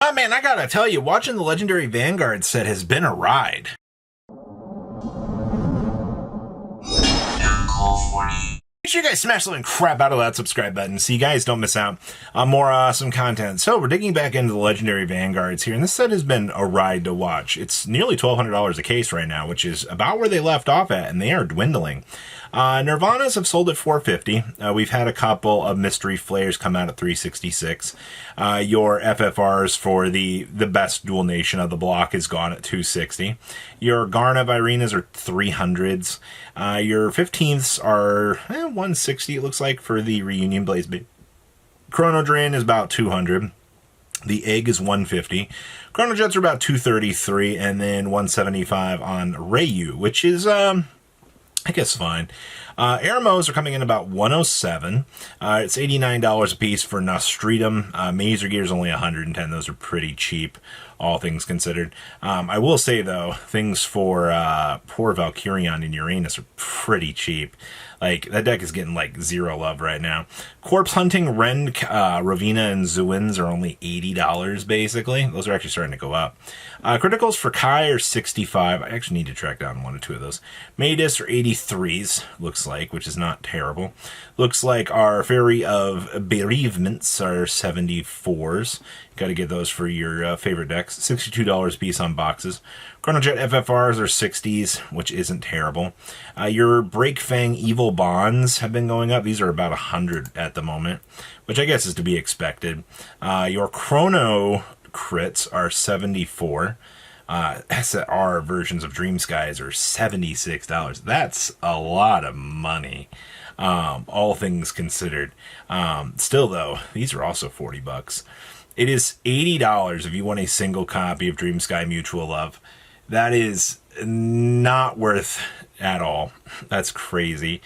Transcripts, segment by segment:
Oh man, I gotta tell you, watching the Legendary Vanguard set has been a ride. Make sure you guys smash the living crap out of that subscribe button so you guys don't miss out on more awesome content. So we're digging back into the Legendary Vanguards here, and this set has been a ride to watch. It's nearly $1,200 a case right now, which is about where they left off at, and they are dwindling. Nirvanas have sold at $450. We've had a couple of mystery flares come out at $366. Your FFRs for the best dual nation of the block is gone at $260. Your Garna Irenas are $300s. Your 15ths are $160, it looks like, for the Reunion Blaze. Chrono Drain is about $200. The Egg is $150. Chrono Jets are about $233, and then $175 on Rayu, which is I guess fine. Airmos are coming in about $107. It's $89 a piece for Nostridum. Mazer Gear is only $110. Those are pretty cheap, all things considered. I will say, though, things for poor Valkyrion and Uranus are pretty cheap. Like, that deck is getting, like, zero love right now. Corpse Hunting, Rend, Ravina, and Zuins are only $80, basically. Those are actually starting to go up. Criticals for Kai are $65. I actually need to track down one or two of those. Maedis are $83s, looks like, which is not terrible. Looks like our Fairy of Bereavements are $74s. Got to get those for your favorite decks. $62 a piece on boxes. Chronojet FFRs are $60s, which isn't terrible. Your Breakfang Evil Bonds have been going up. These are about $100 at the moment, which I guess is to be expected. Your Chrono crits are $74. SR versions of Dream Skies are $76. That's a lot of money, all things considered. Still, though, these are also $40. It is $80 if you want a single copy of Dream Sky Mutual Love. That is not worth at all. That's crazy.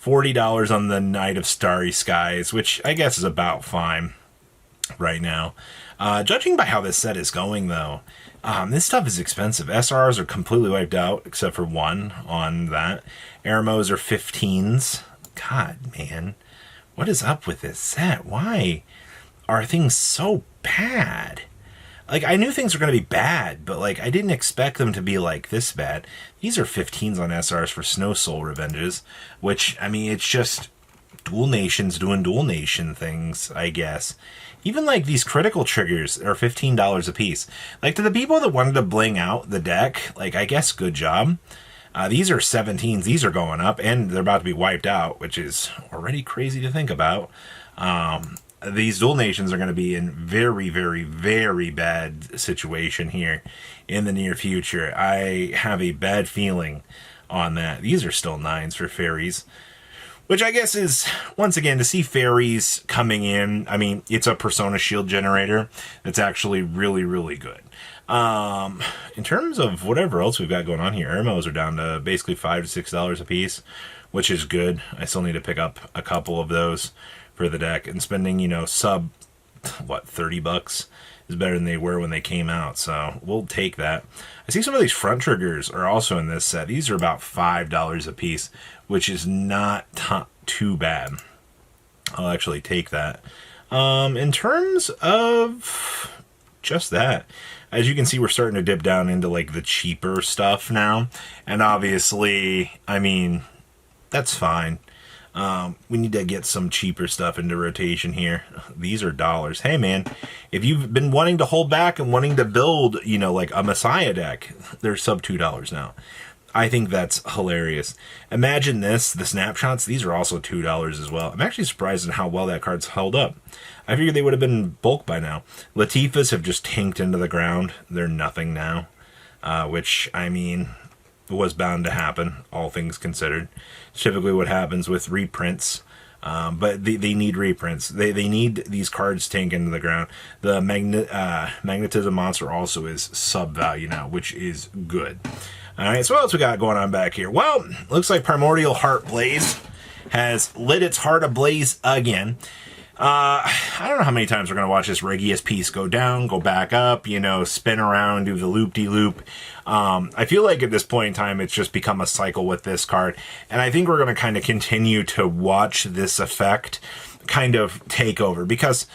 $40 on the Night of Starry Skies, which I guess is about fine right now. Judging by how this set is going, though, this stuff is expensive. SRs are completely wiped out, except for one on that. Airmos are 15s. God, man. What is up with this set? Why are things so bad? Like, I knew things were going to be bad, but, like, I didn't expect them to be, like, this bad. These are 15s on SRs for Snow Soul Revenges, which, I mean, it's just dual nations doing dual nation things, I guess. Even, like, these critical triggers are $15 a piece. Like, to the people that wanted to bling out the deck, like, I guess good job. These are 17s. These are going up, and they're about to be wiped out, which is already crazy to think about. These dual nations are going to be in very, very, very bad situation here in the near future. I have a bad feeling on that. These are still 9s for fairies, which I guess is, once again, to see fairies coming in. I mean, it's a Persona Shield generator that's actually really, really good. In terms of whatever else we've got going on here, Airmos are down to basically $5 to $6 a piece, which is good. I still need to pick up a couple of those for the deck, and spending, sub, $30 is better than they were when they came out, so we'll take that. I see some of these front triggers are also in this set. These are about $5 a piece, which is not too bad. I'll actually take that. In terms of just that, as you can see, we're starting to dip down into, like, the cheaper stuff now, and obviously, I mean, that's fine. We need to get some cheaper stuff into rotation here. These are dollars. Hey, man, if you've been wanting to hold back and wanting to build, like a Messiah deck, they're sub $2 now. I think that's hilarious. Imagine this, the snapshots, these are also $2 as well. I'm actually surprised at how well that card's held up. I figured they would have been bulk by now. Latifahs have just tanked into the ground. They're nothing now, which, I mean, was bound to happen, all things considered. It's typically what happens with reprints, but they need reprints. They need these cards tank into the ground. The Magnetism Monster also is sub-value now, which is good. Alright, so what else we got going on back here? Well, looks like Primordial Heart Blaze has lit its heart ablaze again. I don't know how many times we're going to watch this Regius piece go down, go back up, spin around, do the loop-de-loop. I feel like at this point in time, it's just become a cycle with this card. And I think we're going to kind of continue to watch this effect kind of take over. Because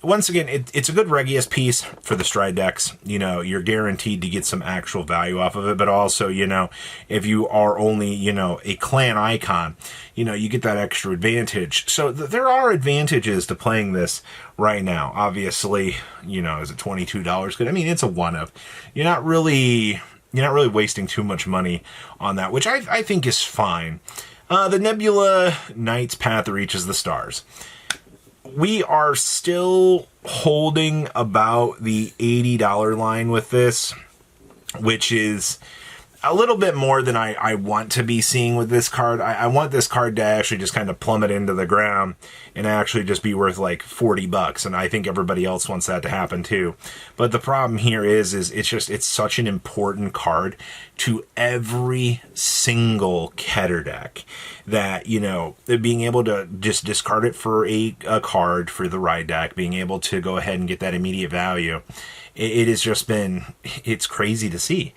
once again, it's a good Regius piece for the Stride decks. You know, you're guaranteed to get some actual value off of it, but also, you know, if you are only, you know, a clan icon, you know, you get that extra advantage. So there are advantages to playing this right now. Obviously, you know, is it $22 good? I mean, it's a one-up. You're not really wasting too much money on that, which I think is fine. The Nebula Knight's Path Reaches the Stars. We are still holding about the $80 line with this, which is a little bit more than I want to be seeing with this card. I want this card to actually just kind of plummet into the ground and actually just be worth like $40, and I think everybody else wants that to happen too. But the problem here is it's such an important card to every single Keter deck that, you know, being able to just discard it for a card for the Ride deck, being able to go ahead and get that immediate value, it has just been, it's crazy to see.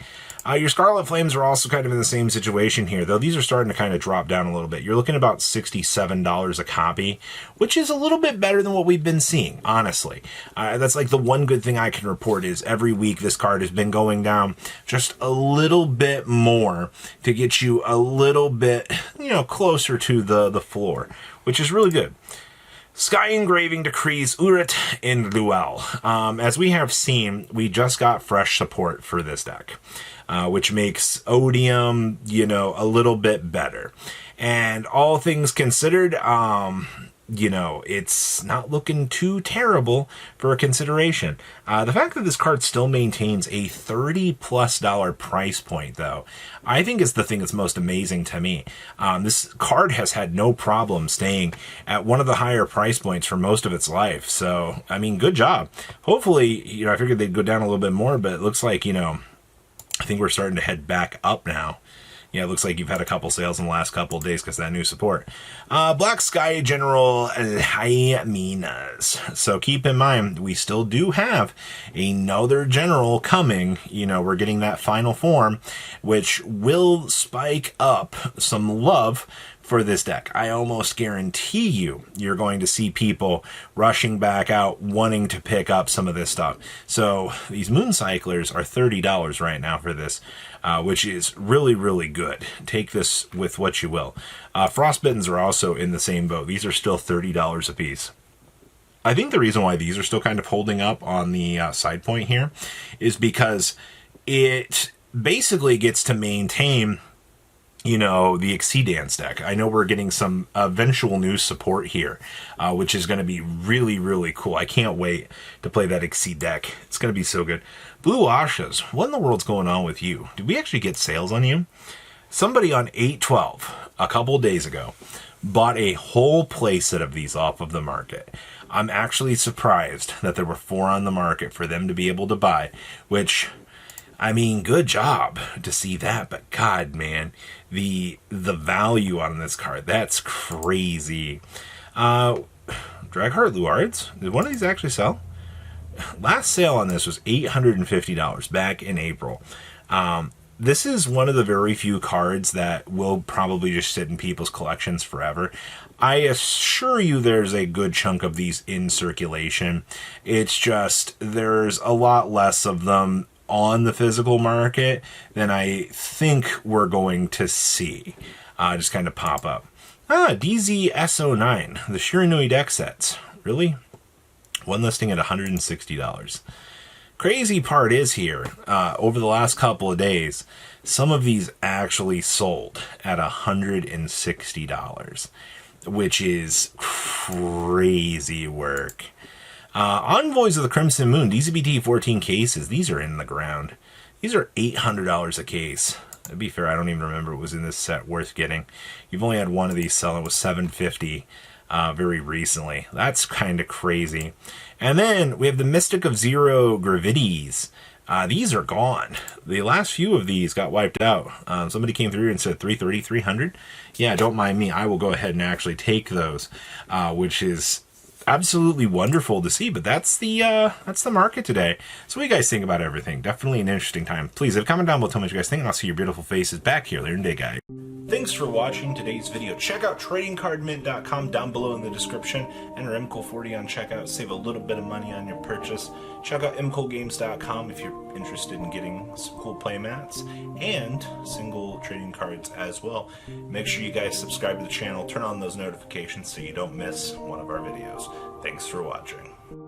Your Scarlet Flames are also kind of in the same situation here, though these are starting to kind of drop down a little bit. You're looking at about $67 a copy, which is a little bit better than what we've been seeing, honestly. That's like the one good thing I can report is every week this card has been going down just a little bit more to get you a little bit, you know, closer to the floor, which is really good. Sky Engraving Decrees Urit and Luel. As we have seen, we just got fresh support for this deck, which makes Odium, you know, a little bit better. And all things considered, you know, it's not looking too terrible for a consideration. The fact that this card still maintains a $30+ price point, though, I think is the thing that's most amazing to me. This card has had no problem staying at one of the higher price points for most of its life. So, I mean, good job. Hopefully, you know, I figured they'd go down a little bit more, but it looks like, you know, I think we're starting to head back up now. Yeah, it looks like you've had a couple sales in the last couple of days because of that new support. Black Sky General Hymenas. So keep in mind, we still do have another general coming. You know, we're getting that final form, which will spike up some love for this deck. I almost guarantee you're going to see people rushing back out wanting to pick up some of this stuff. So these Moon Cyclers are $30 right now for this, which is really, really good. Take this with what you will. Frostbittens are also in the same boat. These are still $30 a piece. I think the reason why these are still kind of holding up on the side point here is because it basically gets to maintain, you know, the Exceedance deck. I know we're getting some eventual new support here, which is going to be really, really cool. I can't wait to play that Exceed deck. It's going to be so good. Blue Ashas, what in the world's going on with you? Did we actually get sales on you? Somebody on 8/12 a couple days ago bought a whole playset of these off of the market. I'm actually surprised that there were 4 on the market for them to be able to buy, which, I mean, good job to see that, but God, man, the value on this card, that's crazy. Dragheart Luards, did one of these actually sell? Last sale on this was $850 back in April. This is one of the very few cards that will probably just sit in people's collections forever. I assure you there's a good chunk of these in circulation. It's just there's a lot less of them on the physical market than I think we're going to see just kind of pop up. DZSO9, the Shiranui deck sets. Really? One listing at $160. Crazy part is here, over the last couple of days, some of these actually sold at $160, which is crazy work. Envoys of the Crimson Moon, DZBT 14 cases. These are in the ground. These are $800 a case. To be fair, I don't even remember what was in this set worth getting. You've only had one of these selling. It was $750 very recently. That's kind of crazy. And then we have the Mystic of Zero Gravities. These are gone. The last few of these got wiped out. Somebody came through and said 330, 300. Yeah, don't mind me. I will go ahead and actually take those, which is absolutely wonderful to see. But that's the market today. So what do you guys think about everything? Definitely an interesting time. Please leave a comment down below. Tell me what you guys think, and I'll see your beautiful faces back here later today, guys. Thanks for watching today's video. Check out tradingcardmint.com down below in the description. Enter MCool40 on checkout. Save a little bit of money on your purchase. Check out mcoolgames.com if you're interested in getting some cool playmats and single trading cards as well. Make sure you guys subscribe to the channel. Turn on those notifications so you don't miss one of our videos. Thanks for watching.